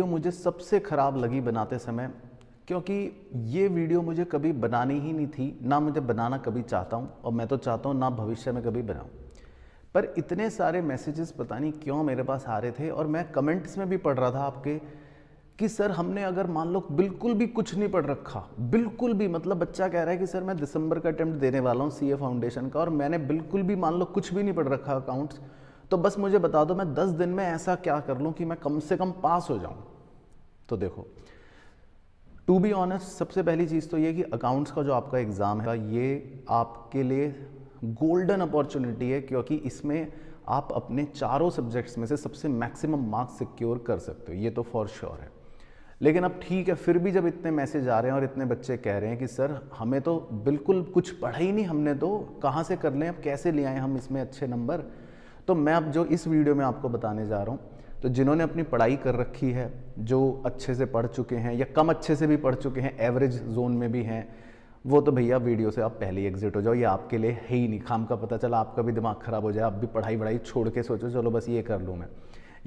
Video मुझे सबसे ख़राब लगी बनाते समय, क्योंकि ये वीडियो मुझे कभी बनानी ही नहीं थी, ना मुझे बनाना कभी चाहता हूँ और मैं तो चाहता हूँ ना भविष्य में कभी बनाऊँ। पर इतने सारे मैसेजेस पता नहीं क्यों मेरे पास आ रहे थे और मैं कमेंट्स में भी पढ़ रहा था आपके कि सर हमने अगर मान लो बिल्कुल भी कुछ नहीं पढ़ रखा, बिल्कुल भी, मतलब बच्चा कह रहा है कि सर मैं दिसंबर का अटेम्प्ट देने वाला हूँ सीए फाउंडेशन का और मैंने बिल्कुल भी मान लो कुछ भी नहीं पढ़ रखा अकाउंट्स, तो बस मुझे बता दो मैं 10 दिन में ऐसा क्या कर लूँ कि मैं कम से कम पास हो जाऊँ। तो देखो, टू बी ऑनेस्ट, सबसे पहली चीज़ तो ये कि अकाउंट्स का जो आपका एग्ज़ाम है ये आपके लिए गोल्डन अपॉर्चुनिटी है, क्योंकि इसमें आप अपने चारों सब्जेक्ट्स में से सबसे मैक्सिमम मार्क्स सिक्योर कर सकते हो, ये तो फॉर श्योर है। लेकिन अब ठीक है, फिर भी जब इतने मैसेज आ रहे हैं और इतने बच्चे कह रहे हैं कि सर हमें तो बिल्कुल कुछ पढ़ा ही नहीं, हमने तो कहाँ से कर लें, अब कैसे ले आए हम इसमें अच्छे नंबर, तो मैं अब जो इस वीडियो में आपको बताने जा रहा हूँ, तो जिन्होंने अपनी पढ़ाई कर रखी है, जो अच्छे से पढ़ चुके हैं या कम अच्छे से भी पढ़ चुके हैं, एवरेज जोन में भी हैं, वो तो भैया वीडियो से आप पहले ही एग्जिट हो जाओ, ये आपके लिए है ही नहीं। खाम का पता चला आपका भी दिमाग खराब हो जाए, आप भी पढ़ाई वढ़ाई छोड़ के सोचो चलो बस ये कर लूँ मैं।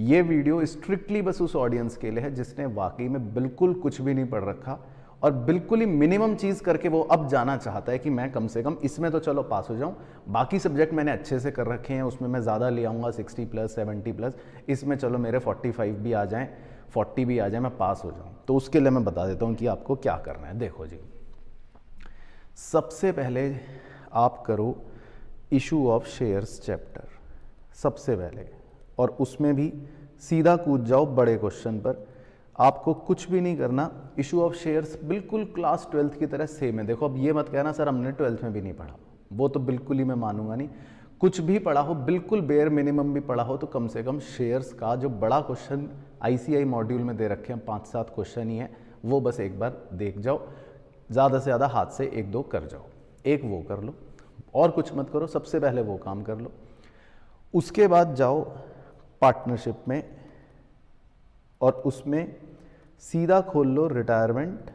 ये वीडियो स्ट्रिक्टली बस उस ऑडियंस के लिए है जिसने वाकई में बिल्कुल कुछ भी नहीं पढ़ रखा और बिल्कुल ही मिनिमम चीज़ करके वो अब जाना चाहता है कि मैं कम से कम इसमें तो चलो पास हो जाऊं, बाकी सब्जेक्ट मैंने अच्छे से कर रखे हैं, उसमें मैं ज़्यादा ले आऊँगा 60+ 70+, इसमें चलो मेरे 45 भी आ जाएँ, 40 भी आ जाए, मैं पास हो जाऊँ। तो उसके लिए मैं बता देता हूँ कि आपको क्या करना है। देखो जी, सबसे पहले आप करो इशू ऑफ शेयर्स चैप्टर सबसे पहले, और उसमें भी सीधा कूद जाओ बड़े क्वेश्चन पर, आपको कुछ भी नहीं करना। इशू ऑफ शेयर्स बिल्कुल क्लास 12th की तरह सेम है। देखो अब ये मत कहना सर हमने 12th में भी नहीं पढ़ा, वो तो बिल्कुल ही मैं मानूंगा नहीं। कुछ भी पढ़ा हो, बिल्कुल बेयर मिनिमम भी पढ़ा हो, तो कम से कम शेयर्स का जो बड़ा क्वेश्चन आईसीआई मॉड्यूल में दे रखे हैं 5-7 क्वेश्चन ही है, वो बस एक बार देख जाओ, ज़्यादा से ज़्यादा हाथ से 1-2 कर जाओ, एक वो कर लो और कुछ मत करो, सबसे पहले वो काम कर लो। उसके बाद जाओ पार्टनरशिप में और उसमें सीधा खोल लो रिटायरमेंट।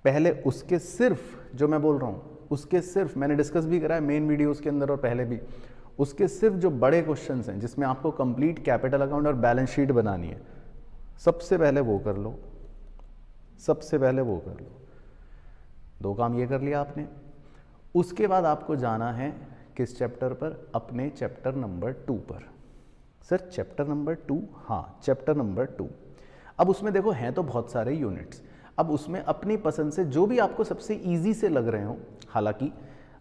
पहले उसके सिर्फ जो मैं बोल रहा हूं उसके सिर्फ, मैंने डिस्कस भी करा है मेन वीडियोस के अंदर और पहले भी, उसके सिर्फ जो बड़े क्वेश्चंस हैं जिसमें आपको कंप्लीट कैपिटल अकाउंट और बैलेंस शीट बनानी है, सबसे पहले वो कर लो, सबसे पहले वो कर लो। 2 काम ये कर लिया आपने। उसके बाद आपको जाना है किस चैप्टर पर? अपने चैप्टर नंबर 2 पर। Sir chapter number 2? हाँ, चैप्टर नंबर 2। अब उसमें देखो हैं तो बहुत सारे यूनिट्स, अब उसमें अपनी पसंद से जो भी आपको सबसे इजी से लग रहे हो, हालांकि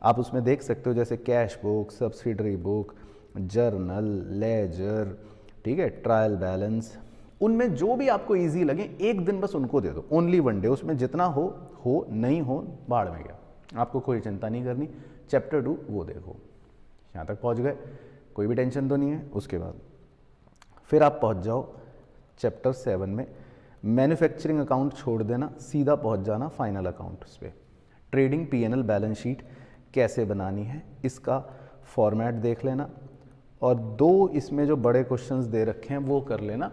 आप उसमें देख सकते हो जैसे cash book, subsidiary book, journal, ledger, ठीक है, ट्रायल बैलेंस, उनमें जो भी आपको इजी लगे एक दिन बस उनको दे दो, ओनली 1 डे। उसमें जितना हो नहीं हो बाढ़ में गया, आपको कोई चिंता नहीं करनी। चैप्टर 2 वो देखो, यहाँ तक पहुँच गए, कोई भी टेंशन तो नहीं है। उसके बाद फिर आप पहुँच जाओ चैप्टर 7 में, मैन्युफैक्चरिंग अकाउंट छोड़ देना, सीधा पहुँच जाना फाइनल अकाउंट्स पे। ट्रेडिंग पीएनएल बैलेंस शीट कैसे बनानी है इसका फॉर्मेट देख लेना, और 2 इसमें जो बड़े क्वेश्चंस दे रखे हैं वो कर लेना।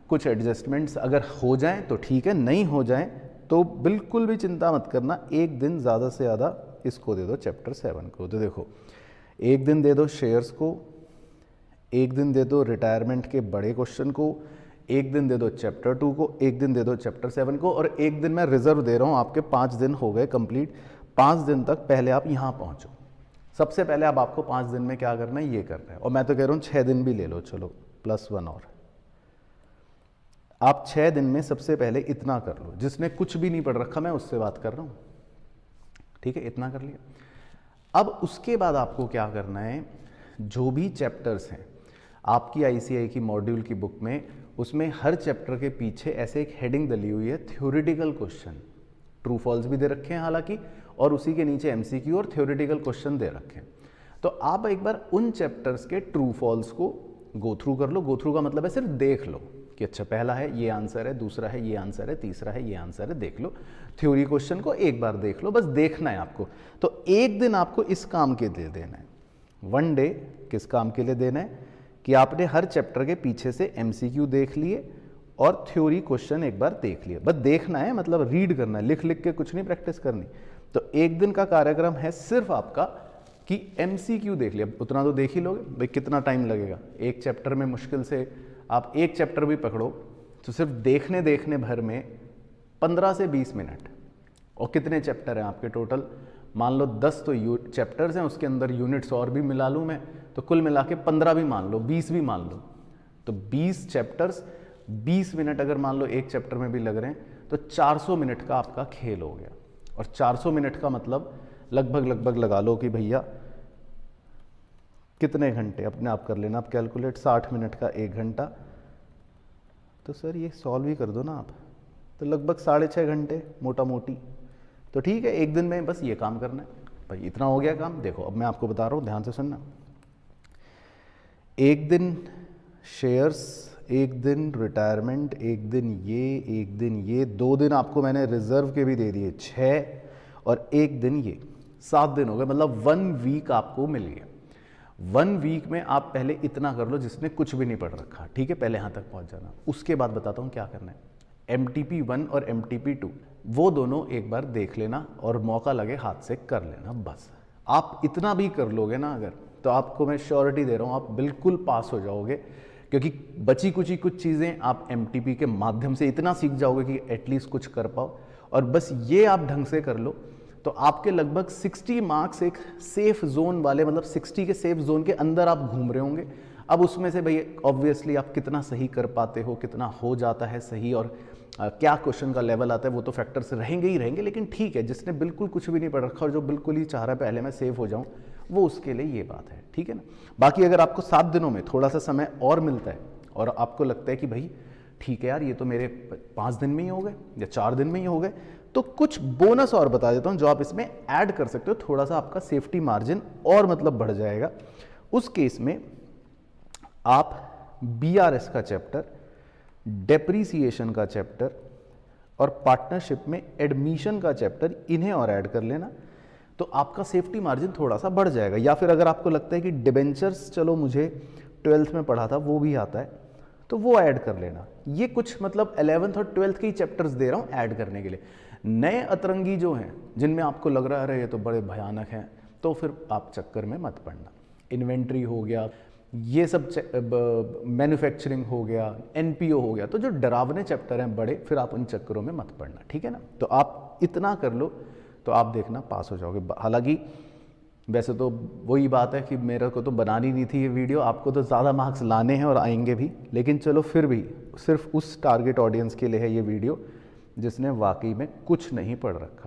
कुछ एडजस्टमेंट्स अगर हो जाएं तो ठीक है, नहीं हो जाएं तो बिल्कुल भी चिंता मत करना, एक दिन ज़्यादा से ज़्यादा इसको दे दो चैप्टर 7 को। तो देखो, एक दिन दे दो शेयर्स को, एक दिन दे दो रिटायरमेंट के बड़े क्वेश्चन को, एक दिन दे दो चैप्टर 2 को, एक दिन दे दो चैप्टर 7 को, और एक दिन मैं रिजर्व दे रहा हूँ आपके। 5 दिन हो गए कंप्लीट। 5 दिन तक पहले आप यहाँ पहुँचो। सबसे पहले अब आपको 5 दिन में क्या करना है ये करना है, और मैं तो कह रहा हूँ 6 दिन भी ले लो, चलो +1 और। आप 6 दिन में सबसे पहले इतना कर लो, जिसने कुछ भी नहीं पढ़ रखा, मैं उससे बात कर रहा हूँ, ठीक है, इतना कर लिया। अब उसके बाद आपको क्या करना है, जो भी चैप्टर्स हैं आपकी आईसीआई की मॉड्यूल की बुक में, उसमें हर चैप्टर के पीछे ऐसे एक हेडिंग डली हुई है, थ्योरेटिकल क्वेश्चन, ट्रू फॉल्स भी दे रखे हैं हालांकि, और उसी के नीचे एमसीक्यू और थ्योरेटिकल क्वेश्चन दे रखे हैं। तो आप एक बार उन चैप्टर्स के ट्रू फॉल्स को गो थ्रू कर लो। गो थ्रू का मतलब है सिर्फ देख लो कि अच्छा पहला है ये आंसर है, दूसरा है ये आंसर है, तीसरा है ये आंसर है, देख लो। थ्योरी क्वेश्चन को एक बार देख लो, बस देखना है आपको। तो एक दिन आपको इस काम के लिए देना है, 1 डे किस काम के लिए देना है कि आपने हर चैप्टर के पीछे से एमसीक्यू देख लिए और थ्योरी क्वेश्चन एक बार देख लिए। बस देखना है, मतलब रीड करना है, लिख लिख के कुछ नहीं प्रैक्टिस करनी। तो एक दिन का कार्यक्रम है सिर्फ आपका कि एमसीक्यू देख लिया, उतना तो देख ही लोगे भाई, कितना टाइम लगेगा एक चैप्टर में? मुश्किल से आप एक चैप्टर भी पकड़ो तो सिर्फ देखने देखने भर में 15 से 20 मिनट। और कितने चैप्टर हैं आपके टोटल? मान लो 10 तो चैप्टर्स हैं, उसके अंदर यूनिट्स और भी मिला लूँ मैं, तो कुल मिला के 15 भी मान लो, 20 भी मान लो, तो 20 चैप्टर्स 20 मिनट अगर मान लो एक चैप्टर में भी लग रहे हैं तो 400 मिनट का आपका खेल हो गया। और 400 मिनट का मतलब लगभग लगा लो कि भैया कितने घंटे, अपने आप कर लेना आप कैलकुलेट, 60 मिनट का 1 घंटा, तो सर ये सॉल्व ही कर दो ना आप, तो लगभग 6.5 घंटे मोटा मोटी। तो ठीक है, एक दिन में बस ये काम करना है भाई, इतना हो गया काम। देखो अब मैं आपको बता रहा हूँ, ध्यान से सुनना। एक दिन शेयर्स, एक दिन रिटायरमेंट, एक दिन ये, एक दिन ये, 2 दिन आपको मैंने रिजर्व के भी दे दिए 6, और एक दिन ये, 7 दिन हो गए, मतलब 1 वीक आपको मिल गया। 1 वीक में आप पहले इतना कर लो जिसने कुछ भी नहीं पढ़ रखा, ठीक है, पहले यहाँ तक पहुँच जाना। उसके बाद बताता हूँ क्या करना है। MTP 1 और MTP 2 वो दोनों एक बार देख लेना और मौका लगे हाथ से कर लेना। बस आप इतना भी कर लोगे ना अगर, तो आपको मैं श्योरिटी दे रहा हूँ आप बिल्कुल पास हो जाओगे, क्योंकि बची कुची कुछ चीज़ें आप MTP के माध्यम से इतना सीख जाओगे कि एटलीस्ट कुछ कर पाओ। और बस ये आप ढंग से कर लो तो आपके लगभग 60 मार्क्स एक सेफ जोन वाले, मतलब 60 के सेफ जोन के अंदर आप घूम रहे होंगे। अब उसमें से भाई ऑब्वियसली आप कितना सही कर पाते हो, कितना हो जाता है सही, और क्या क्वेश्चन का लेवल आता है, वो तो फैक्टर्स रहेंगे ही रहेंगे। लेकिन ठीक है, जिसने बिल्कुल कुछ भी नहीं पढ़ रखा और जो बिल्कुल ही चाह रहा है पहले मैं सेफ हो जाऊं, वो उसके लिए ये बात है, ठीक है ना। बाकी अगर आपको 7 दिनों में थोड़ा सा समय और मिलता है और आपको लगता है कि भाई ठीक है यार ये तो मेरे 5 दिन में ही हो गए या 4 दिन में ही हो गए, तो कुछ बोनस और बता देता हूं जो आप इसमें ऐड कर सकते हो, थोड़ा सा आपका सेफ्टी मार्जिन और मतलब बढ़ जाएगा। उस केस में आप BRS का चैप्टर, डेप्रीसिएशन का चैप्टर और पार्टनरशिप में एडमिशन का चैप्टर, इन्हें और ऐड कर लेना, तो आपका सेफ्टी मार्जिन थोड़ा सा बढ़ जाएगा। या फिर अगर आपको लगता है कि डिबेंचर्स चलो मुझे 12th में पढ़ा था वो भी आता है, तो वो ऐड कर लेना। ये कुछ मतलब 11th और 12th के ही चैप्टर्स दे रहा हूँ ऐड करने के लिए। नए अतरंगी जो हैं जिनमें आपको लग रहा है ये तो बड़े भयानक हैं, तो फिर आप चक्कर में मत पड़ना। इन्वेंट्री हो गया, ये सब मैन्युफैक्चरिंग हो गया, NPO हो गया, तो जो डरावने चैप्टर हैं बड़े, फिर आप उन चक्करों में मत पड़ना, ठीक है ना। तो आप इतना कर लो तो आप देखना पास हो जाओगे। हालांकि वैसे तो वही बात है कि मेरे को तो बनानी नहीं थी ये वीडियो, आपको तो ज़्यादा मार्क्स लाने हैं और आएंगे भी, लेकिन चलो फिर भी सिर्फ उस टारगेट ऑडियंस के लिए है ये वीडियो जिसने वाकई में कुछ नहीं पढ़ रखा,